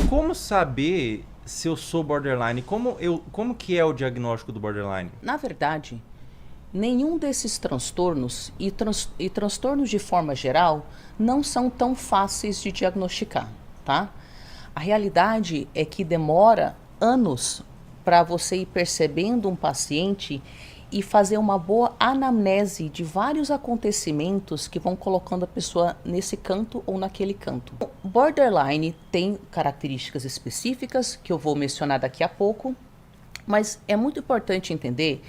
Como saber se eu sou borderline? Como que é o diagnóstico do borderline? Na verdade, nenhum desses transtornos e transtornos de forma geral não são tão fáceis de diagnosticar, tá? A realidade é que demora anos para você ir percebendo um paciente e fazer uma boa anamnese de vários acontecimentos que vão colocando a pessoa nesse canto ou naquele canto. O borderline tem características específicas que eu vou mencionar daqui a pouco, mas é muito importante entender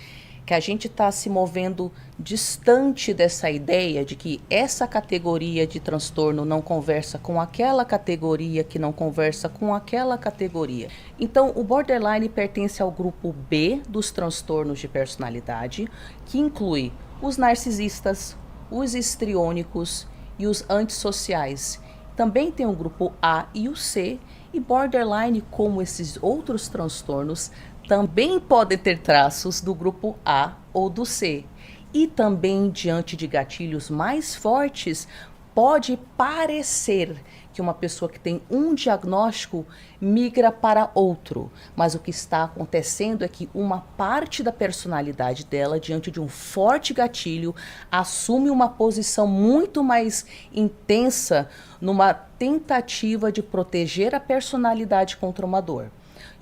que a gente está se movendo distante dessa ideia de que essa categoria de transtorno não conversa com aquela categoria que não conversa com aquela categoria. Então, o borderline pertence ao grupo B dos transtornos de personalidade, que inclui os narcisistas, os histriônicos e os antissociais. Também tem o grupo A e o C, e borderline, como esses outros transtornos, também podem ter traços do grupo A ou do C. E também, diante de gatilhos mais fortes, pode parecer que uma pessoa que tem um diagnóstico migra para outro. Mas o que está acontecendo é que uma parte da personalidade dela, diante de um forte gatilho, assume uma posição muito mais intensa numa tentativa de proteger a personalidade contra uma dor.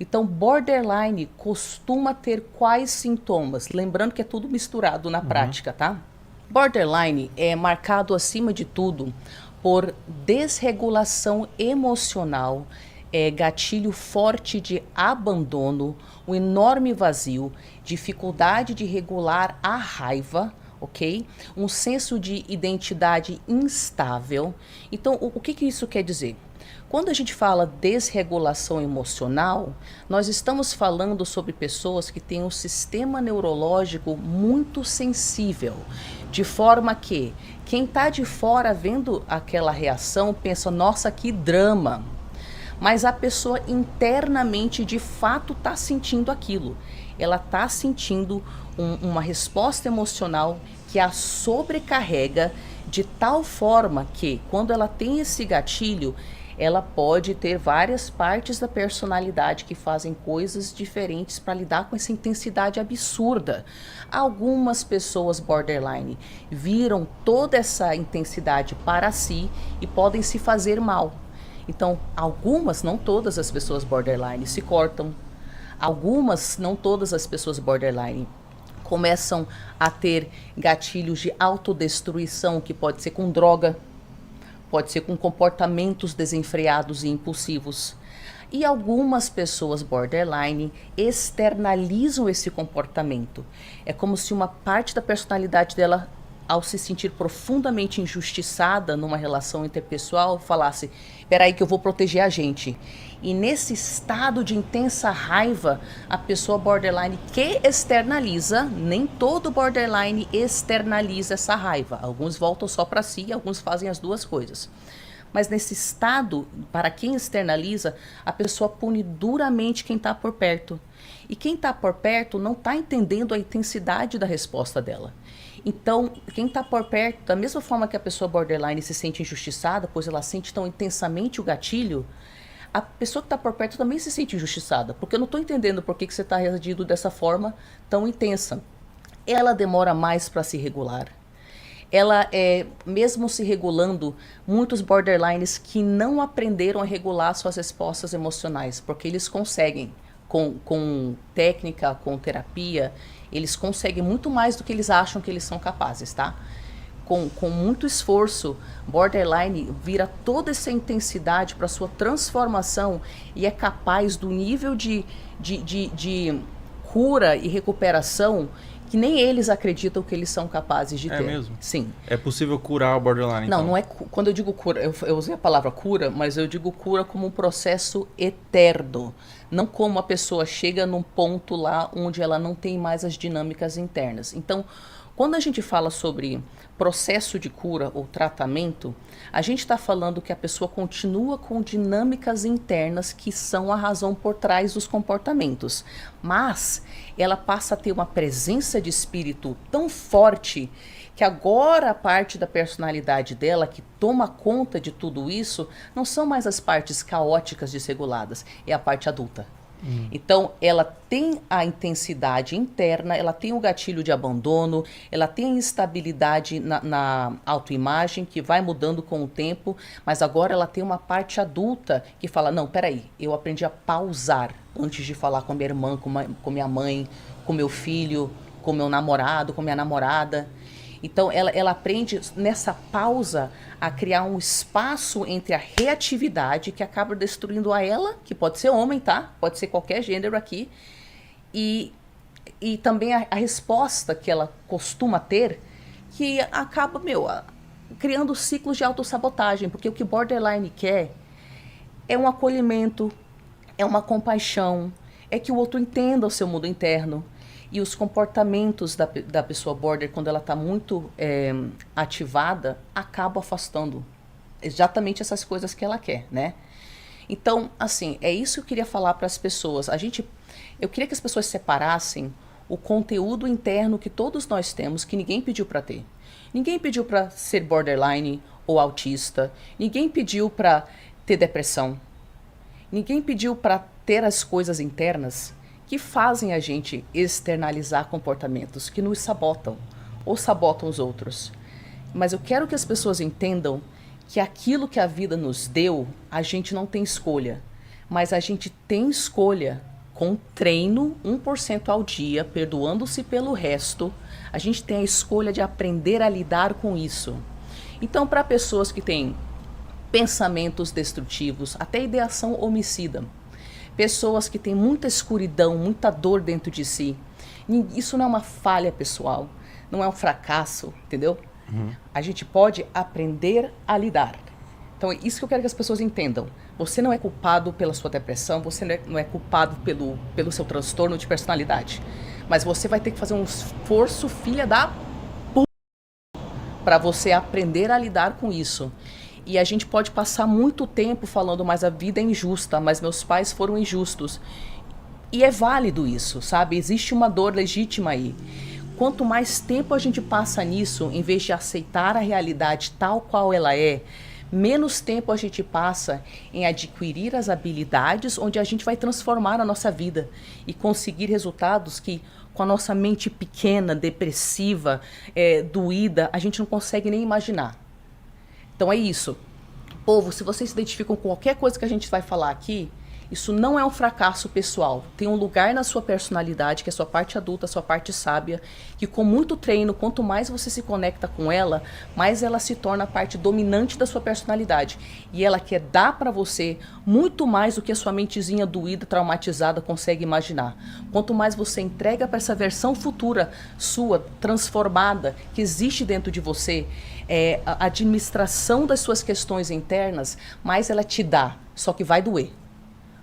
Então, borderline costuma ter quais sintomas? Lembrando que é tudo misturado na prática, tá? Borderline é marcado, acima de tudo, por desregulação emocional, gatilho forte de abandono, um enorme vazio, dificuldade de regular a raiva, ok? Um senso de identidade instável. Então, o que isso quer dizer? Quando a gente fala desregulação emocional, nós estamos falando sobre pessoas que têm um sistema neurológico muito sensível, de forma que quem está de fora vendo aquela reação pensa, nossa, que drama. Mas a pessoa internamente, de fato, está sentindo aquilo. Ela está sentindo uma resposta emocional que a sobrecarrega de tal forma que, quando ela tem esse gatilho, ela pode ter várias partes da personalidade que fazem coisas diferentes para lidar com essa intensidade absurda. Algumas pessoas borderline viram toda essa intensidade para si e podem se fazer mal. Então, algumas, não todas as pessoas borderline se cortam. Algumas, não todas as pessoas borderline começam a ter gatilhos de autodestruição, que pode ser com droga, pode ser com comportamentos desenfreados e impulsivos. E algumas pessoas borderline externalizam esse comportamento. É como se uma parte da personalidade dela, ao se sentir profundamente injustiçada numa relação interpessoal, falasse, peraí que eu vou proteger a gente. E nesse estado de intensa raiva, a pessoa borderline que externaliza, nem todo borderline externaliza essa raiva. Alguns voltam só para si, alguns fazem as duas coisas. Mas nesse estado, para quem externaliza, a pessoa pune duramente quem está por perto. E quem está por perto não está entendendo a intensidade da resposta dela. Então, quem está por perto, da mesma forma que a pessoa borderline se sente injustiçada, pois ela sente tão intensamente o gatilho, a pessoa que está por perto também se sente injustiçada, porque eu não estou entendendo por que você está reagindo dessa forma tão intensa. Ela demora mais para se regular. Ela mesmo se regulando, muitos borderlines que não aprenderam a regular suas respostas emocionais, porque eles conseguem, com técnica, com terapia, eles conseguem muito mais do que eles acham que eles são capazes, tá? Com muito esforço, borderline vira toda essa intensidade para sua transformação e é capaz do nível de cura e recuperação que nem eles acreditam que eles são capazes de ter. É mesmo? Sim. É possível curar o borderline, Não, então? não é. Quando eu digo cura, eu usei a palavra cura, mas eu digo cura como um processo eterno. Não como a pessoa chega num ponto lá onde ela não tem mais as dinâmicas internas. Então, quando a gente fala sobre processo de cura ou tratamento, a gente está falando que a pessoa continua com dinâmicas internas que são a razão por trás dos comportamentos, mas ela passa a ter uma presença de espírito tão forte que agora a parte da personalidade dela que toma conta de tudo isso não são mais as partes caóticas desreguladas, é a parte adulta. Então, ela tem a intensidade interna, ela tem o gatilho de abandono, ela tem a instabilidade na autoimagem, que vai mudando com o tempo, mas agora ela tem uma parte adulta que fala, não, peraí, eu aprendi a pausar antes de falar com a minha irmã, com minha mãe, com meu filho, com meu namorado, com minha namorada. Então, ela aprende nessa pausa a criar um espaço entre a reatividade, que acaba destruindo a ela, que pode ser homem, tá? Pode ser qualquer gênero aqui, e também a resposta que ela costuma ter, que acaba, criando ciclos de autossabotagem, porque o que borderline quer é um acolhimento, é uma compaixão, é que o outro entenda o seu mundo interno. E os comportamentos da pessoa border, quando ela está muito ativada, acabam afastando exatamente essas coisas que ela quer, né? Então, assim, é isso que eu queria falar para as pessoas. Eu queria que as pessoas separassem o conteúdo interno que todos nós temos, que ninguém pediu para ter. Ninguém pediu para ser borderline ou autista. Ninguém pediu para ter depressão. Ninguém pediu para ter as coisas internas que fazem a gente externalizar comportamentos que nos sabotam ou sabotam os outros. Mas eu quero que as pessoas entendam que aquilo que a vida nos deu, a gente não tem escolha. Mas a gente tem escolha com treino 1% ao dia, perdoando-se pelo resto. A gente tem a escolha de aprender a lidar com isso. Então, para pessoas que têm pensamentos destrutivos, até ideação homicida, pessoas que têm muita escuridão, muita dor dentro de si. Isso não é uma falha pessoal, não é um fracasso, entendeu? A gente pode aprender a lidar. Então, é isso que eu quero que as pessoas entendam. Você não é culpado pela sua depressão, você não é culpado pelo seu transtorno de personalidade. Mas você vai ter que fazer um esforço, filha da p***, para você aprender a lidar com isso. E a gente pode passar muito tempo falando, mas a vida é injusta, mas meus pais foram injustos. E é válido isso, sabe? Existe uma dor legítima aí. Quanto mais tempo a gente passa nisso, em vez de aceitar a realidade tal qual ela é, menos tempo a gente passa em adquirir as habilidades onde a gente vai transformar a nossa vida e conseguir resultados que, com a nossa mente pequena, depressiva, doída, a gente não consegue nem imaginar. Então é isso. Povo, se vocês se identificam com qualquer coisa que a gente vai falar aqui, isso não é um fracasso pessoal. Tem um lugar na sua personalidade, que é a sua parte adulta, a sua parte sábia, que com muito treino, quanto mais você se conecta com ela, mais ela se torna a parte dominante da sua personalidade. E ela quer dar para você muito mais do que a sua mentezinha doída, traumatizada consegue imaginar. Quanto mais você entrega para essa versão futura sua, transformada, que existe dentro de você, a administração das suas questões internas, mais ela te dá, só que vai doer.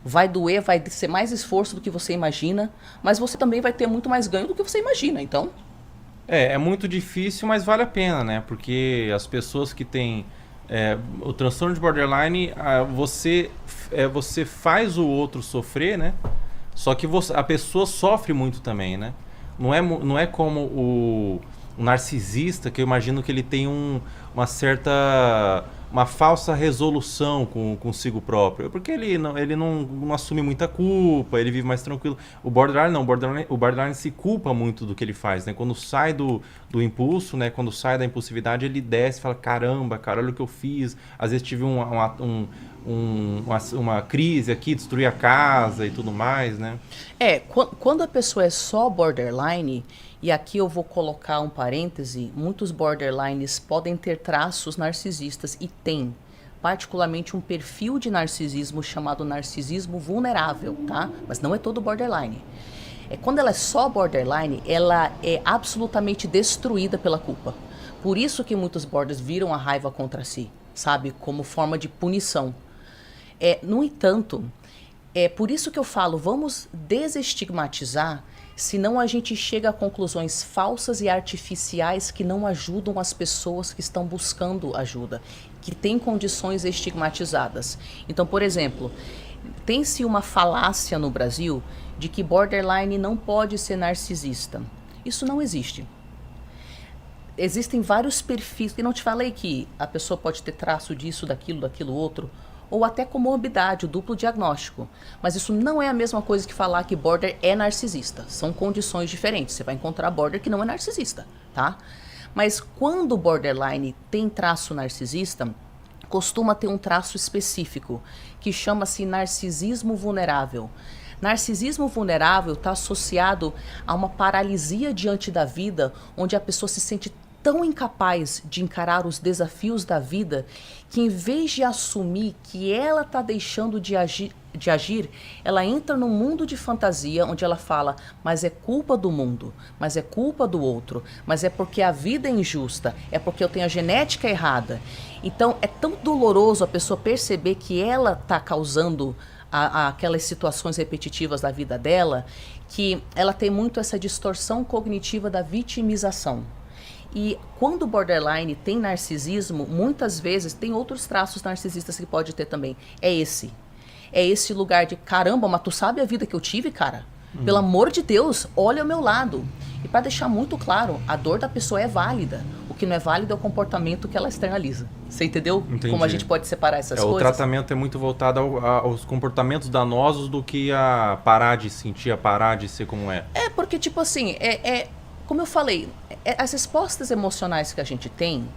Vai doer, vai ser mais esforço do que você imagina, mas você também vai ter muito mais ganho do que você imagina, então... É muito difícil, mas vale a pena, né? Porque as pessoas que têm o transtorno de borderline, você faz o outro sofrer, né? Só que a pessoa sofre muito também, né? Não é como o narcisista, que eu imagino que ele tem uma falsa resolução consigo próprio, porque ele não assume muita culpa, ele vive mais tranquilo. O borderline não, o borderline se culpa muito do que ele faz, né? Quando sai do impulso, né? Quando sai da impulsividade, ele desce e fala, caramba, cara, olha o que eu fiz. Às vezes tive uma crise aqui, destruí a casa e tudo mais, né? Quando a pessoa é só borderline, e aqui eu vou colocar um parêntese, muitos borderlines podem ter traços narcisistas e tem, particularmente um perfil de narcisismo chamado narcisismo vulnerável, tá? Mas não é todo borderline. Quando ela é só borderline, ela é absolutamente destruída pela culpa. Por isso que muitos borders viram a raiva contra si, sabe? Como forma de punição. No entanto, é por isso que eu falo, vamos desestigmatizar, senão a gente chega a conclusões falsas e artificiais que não ajudam as pessoas que estão buscando ajuda, que têm condições estigmatizadas. Então, por exemplo, tem-se uma falácia no Brasil de que borderline não pode ser narcisista. Isso não existe. existem vários perfis. E não te falei que a pessoa pode ter traço disso, daquilo outro, ou até comorbidade, o duplo diagnóstico. Mas isso não é a mesma coisa que falar que border é narcisista. São condições diferentes. Você vai encontrar border que não é narcisista, tá? Mas quando o borderline tem traço narcisista, costuma ter um traço específico, que chama-se narcisismo vulnerável. Narcisismo vulnerável está associado a uma paralisia diante da vida, onde a pessoa se sente tão incapaz de encarar os desafios da vida, que em vez de assumir que ela está deixando de agir, ela entra num mundo de fantasia, onde ela fala, mas é culpa do mundo, mas é culpa do outro, mas é porque a vida é injusta, é porque eu tenho a genética errada. Então é tão doloroso a pessoa perceber que ela está causando aquelas situações repetitivas da vida dela, que ela tem muito essa distorção cognitiva da vitimização. E quando o borderline tem narcisismo, muitas vezes tem outros traços narcisistas que pode ter também. É esse lugar de, caramba, mas tu sabe a vida que eu tive, cara? Pelo amor de Deus, olha ao meu lado. E para deixar muito claro, a dor da pessoa é válida. O que não é válido é o comportamento que ela externaliza. Você entendeu? Entendi. Como a gente pode separar essas coisas? O tratamento é muito voltado aos comportamentos danosos do que a parar de sentir, a parar de ser como é. É, porque tipo assim, como eu falei, as respostas emocionais que a gente tem,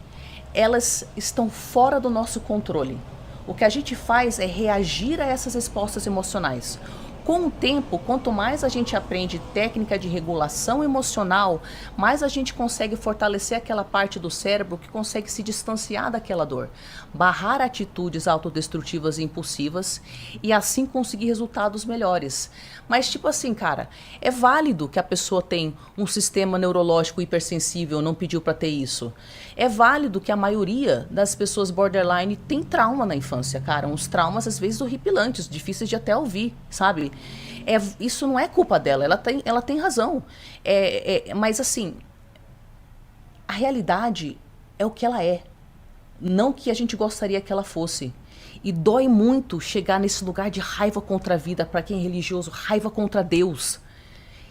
elas estão fora do nosso controle. O que a gente faz é reagir a essas respostas emocionais. Com o tempo, quanto mais a gente aprende técnica de regulação emocional, mais a gente consegue fortalecer aquela parte do cérebro que consegue se distanciar daquela dor, barrar atitudes autodestrutivas e impulsivas e assim conseguir resultados melhores. Mas tipo assim, cara, é válido que a pessoa tem um sistema neurológico hipersensível, não pediu para ter isso. É válido que a maioria das pessoas borderline tem trauma na infância, cara, uns traumas às vezes horripilantes, difíceis de até ouvir, sabe? Isso não é culpa dela, ela tem razão. Mas assim, a realidade é o que ela é, não o que a gente gostaria que ela fosse. E dói muito chegar nesse lugar de raiva contra a vida, para quem é religioso, raiva contra Deus.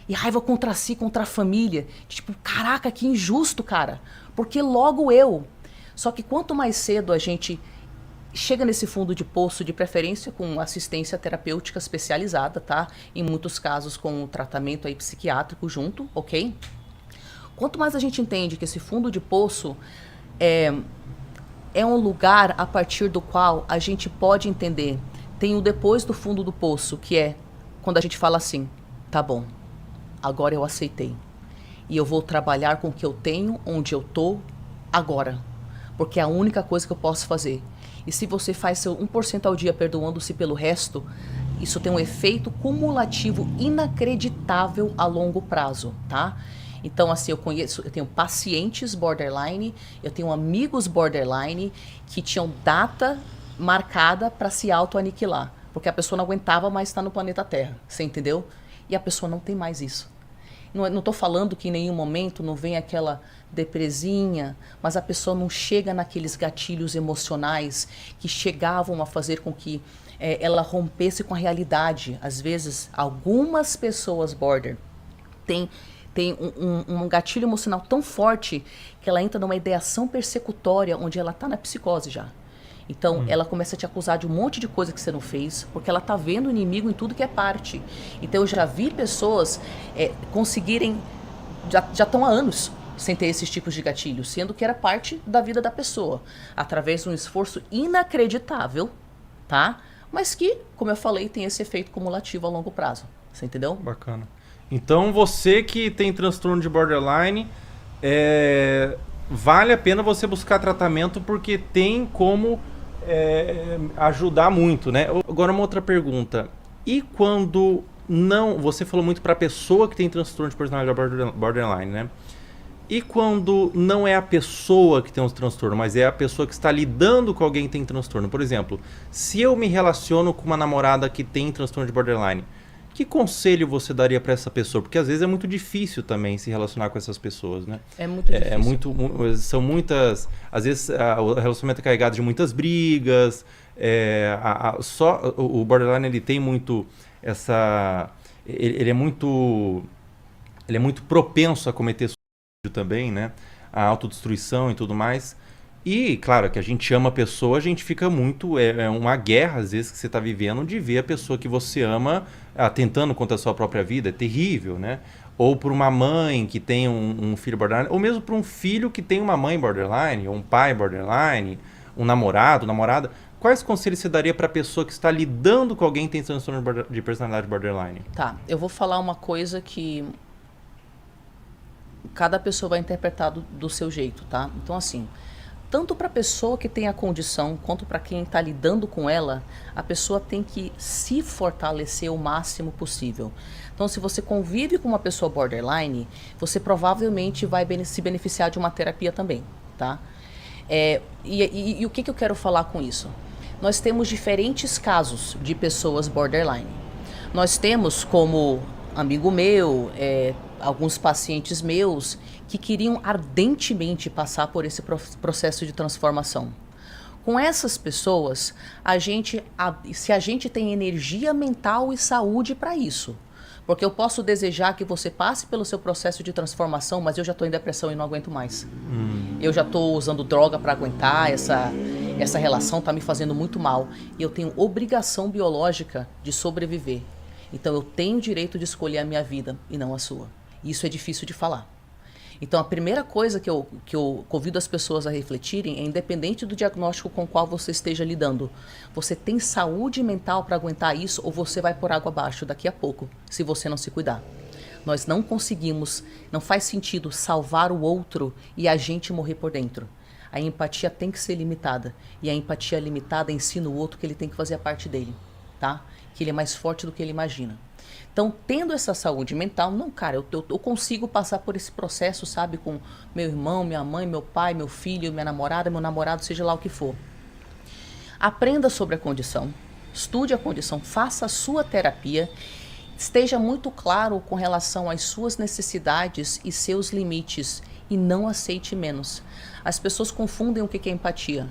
E raiva contra si, contra a família. Tipo, caraca, que injusto, cara. Porque logo eu. Só que quanto mais cedo a gente chega nesse fundo de poço, de preferência com assistência terapêutica especializada, tá? Em muitos casos com o tratamento aí psiquiátrico junto, ok? Quanto mais a gente entende que esse fundo de poço é um lugar a partir do qual a gente pode entender. Tem o depois do fundo do poço, que é quando a gente fala assim, tá bom, agora eu aceitei. E eu vou trabalhar com o que eu tenho, onde eu tô, agora. Porque é a única coisa que eu posso fazer. E se você faz seu 1% ao dia perdoando-se pelo resto, isso tem um efeito cumulativo inacreditável a longo prazo, tá? Então, assim, eu tenho pacientes borderline, eu tenho amigos borderline que tinham data marcada para se auto-aniquilar, porque a pessoa não aguentava mais estar no planeta Terra, você entendeu? E a pessoa não tem mais isso. Não estou falando que em nenhum momento não vem aquela depresinha, mas a pessoa não chega naqueles gatilhos emocionais que chegavam a fazer com que ela rompesse com a realidade. Às vezes, algumas pessoas border têm um gatilho emocional tão forte que ela entra numa ideação persecutória onde ela está na psicose já. Então, ela começa a te acusar de um monte de coisa que você não fez, porque ela tá vendo o inimigo em tudo que é parte. Então, eu já vi pessoas conseguirem, já estão há anos sem ter esses tipos de gatilhos, sendo que era parte da vida da pessoa, através de um esforço inacreditável, tá? Mas que, como eu falei, tem esse efeito cumulativo a longo prazo. Você entendeu? Bacana. Então, você que tem transtorno de borderline, vale a pena você buscar tratamento porque tem como ajudar muito, né? Agora, uma outra pergunta. E quando não... Você falou muito para a pessoa que tem transtorno de personalidade borderline, né? E quando não é a pessoa que tem um transtorno, mas é a pessoa que está lidando com alguém que tem transtorno? Por exemplo, se eu me relaciono com uma namorada que tem transtorno de borderline, que conselho você daria para essa pessoa? Porque às vezes é muito difícil também se relacionar com essas pessoas, né? É muito difícil. São muitas... Às vezes o relacionamento é carregado de muitas brigas. O borderline, ele tem muito essa... Ele é muito propenso a cometer suicídio também, né? a autodestruição e tudo mais. E, claro, que a gente ama a pessoa, a gente fica muito... É uma guerra, às vezes, que você está vivendo, de ver a pessoa que você ama atentando contra a sua própria vida. É terrível, né? Ou por uma mãe que tem um filho borderline, ou mesmo por um filho que tem uma mãe borderline, ou um pai borderline, um namorado, namorada. Quais conselhos você daria para a pessoa que está lidando com alguém que tem transtorno de personalidade borderline? Tá, eu vou falar uma coisa que cada pessoa vai interpretar do seu jeito, tá? Então, assim, tanto para a pessoa que tem a condição, quanto para quem está lidando com ela, a pessoa tem que se fortalecer o máximo possível. Então, se você convive com uma pessoa borderline, você provavelmente vai se beneficiar de uma terapia também, tá? E o que eu quero falar com isso? Nós temos diferentes casos de pessoas borderline. Nós temos como amigo meu, alguns pacientes meus que queriam ardentemente passar por esse processo de transformação. Com essas pessoas, se a gente tem energia mental e saúde para isso, porque eu posso desejar que você passe pelo seu processo de transformação, mas eu já estou em depressão e não aguento mais. Eu já estou usando droga para aguentar, essa relação está me fazendo muito mal. E eu tenho obrigação biológica de sobreviver. Então eu tenho o direito de escolher a minha vida e não a sua. Isso é difícil de falar. Então a primeira coisa que eu convido as pessoas a refletirem é, independente do diagnóstico com o qual você esteja lidando, você tem saúde mental para aguentar isso ou você vai por água abaixo daqui a pouco, se você não se cuidar. Nós não conseguimos, não faz sentido salvar o outro e a gente morrer por dentro. A empatia tem que ser limitada. E a empatia limitada ensina o outro que ele tem que fazer a parte dele, tá? Que ele é mais forte do que ele imagina. Então, tendo essa saúde mental, não, cara, eu consigo passar por esse processo, sabe? Com meu irmão, minha mãe, meu pai, meu filho, minha namorada, meu namorado, seja lá o que for. Aprenda sobre a condição, estude a condição, faça a sua terapia. Esteja muito claro com relação às suas necessidades e seus limites e não aceite menos. As pessoas confundem o que é empatia.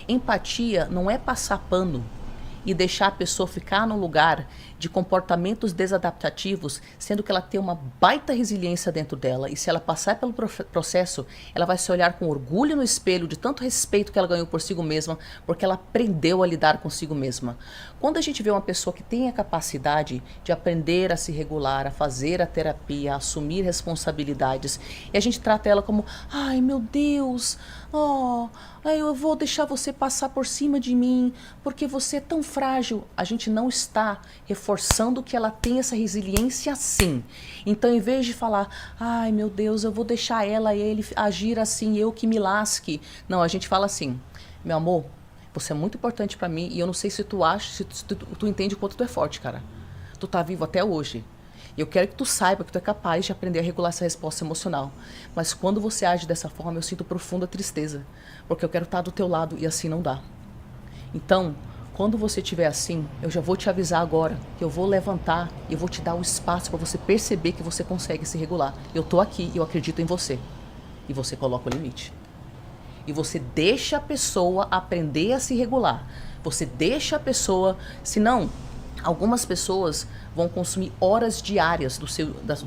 Empatia não é passar pano e deixar a pessoa ficar no lugar de comportamentos desadaptativos, sendo que ela tem uma baita resiliência dentro dela. E se ela passar pelo processo, ela vai se olhar com orgulho no espelho de tanto respeito que ela ganhou por si mesma, porque ela aprendeu a lidar consigo mesma. Quando a gente vê uma pessoa que tem a capacidade de aprender a se regular, a fazer a terapia, a assumir responsabilidades, e a gente trata ela como, ai meu Deus, eu vou deixar você passar por cima de mim, porque você é tão frágil. A gente não está reforçando que ela tem essa resiliência sim. Então, em vez de falar, ai meu Deus, eu vou deixar ele agir assim, eu que me lasque. Não, a gente fala assim, meu amor, você é muito importante pra mim e eu não sei se tu acha, se tu entende o quanto tu é forte, cara. Tu tá vivo até hoje. Eu quero que tu saiba que tu é capaz de aprender a regular essa resposta emocional. Mas quando você age dessa forma, eu sinto profunda tristeza. Porque eu quero estar do teu lado e assim não dá. Então, quando você estiver assim, eu já vou te avisar agora que eu vou levantar e eu vou te dar o espaço para você perceber que você consegue se regular. Eu tô aqui e eu acredito em você. E você coloca o limite. E você deixa a pessoa aprender a se regular. Você deixa a pessoa... Senão, algumas pessoas vão consumir horas diárias do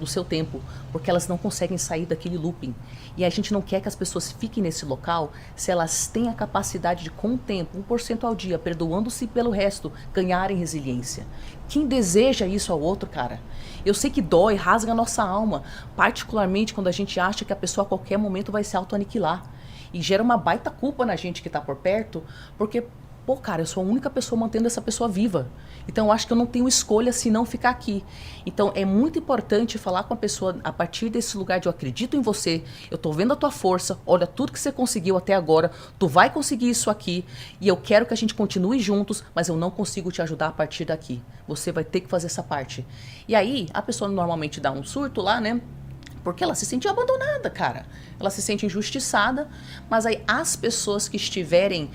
seu tempo, porque elas não conseguem sair daquele looping. E a gente não quer que as pessoas fiquem nesse local se elas têm a capacidade de, com o tempo, 1% ao dia, perdoando-se pelo resto, ganharem resiliência. Quem deseja isso ao outro, cara? Eu sei que dói, rasga a nossa alma, particularmente quando a gente acha que a pessoa a qualquer momento vai se autoaniquilar. E gera uma baita culpa na gente que tá por perto, porque... Pô, cara, eu sou a única pessoa mantendo essa pessoa viva. Então, eu acho que eu não tenho escolha se não ficar aqui. Então, é muito importante falar com a pessoa a partir desse lugar de eu acredito em você, eu tô vendo a tua força, olha tudo que você conseguiu até agora, tu vai conseguir isso aqui, e eu quero que a gente continue juntos, mas eu não consigo te ajudar a partir daqui. Você vai ter que fazer essa parte. E aí, a pessoa normalmente dá um surto lá, né? Porque ela se sente abandonada, cara. Ela se sente injustiçada, mas aí as pessoas que estiverem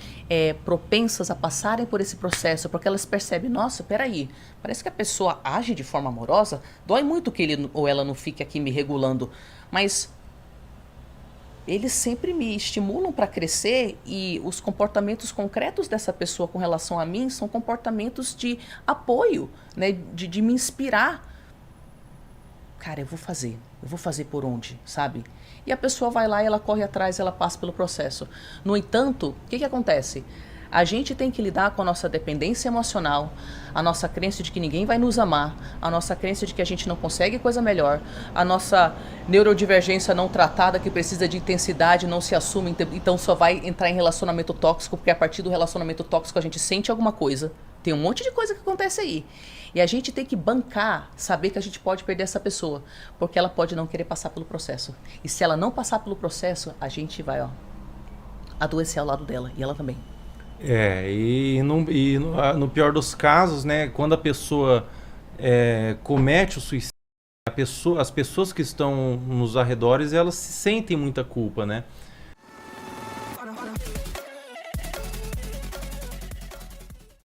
propensas a passarem por esse processo, porque elas percebem, nossa, peraí, parece que a pessoa age de forma amorosa, dói muito que ele ou ela não fique aqui me regulando, mas eles sempre me estimulam para crescer e os comportamentos concretos dessa pessoa com relação a mim são comportamentos de apoio, né, de me inspirar. cara, eu vou fazer por onde, sabe? E a pessoa vai lá e ela corre atrás, ela passa pelo processo. No entanto, o que acontece? A gente tem que lidar com a nossa dependência emocional, a nossa crença de que ninguém vai nos amar, a nossa crença de que a gente não consegue coisa melhor, a nossa neurodivergência não tratada que precisa de intensidade, não se assume, então só vai entrar em relacionamento tóxico, porque a partir do relacionamento tóxico a gente sente alguma coisa. Tem um monte de coisa que acontece aí. E a gente tem que bancar, saber que a gente pode perder essa pessoa, porque ela pode não querer passar pelo processo. E se ela não passar pelo processo, a gente vai, ó, adoecer ao lado dela, e ela também. No pior dos casos, né, quando a pessoa comete o suicídio, as pessoas que estão nos arredores, elas se sentem muita culpa, né?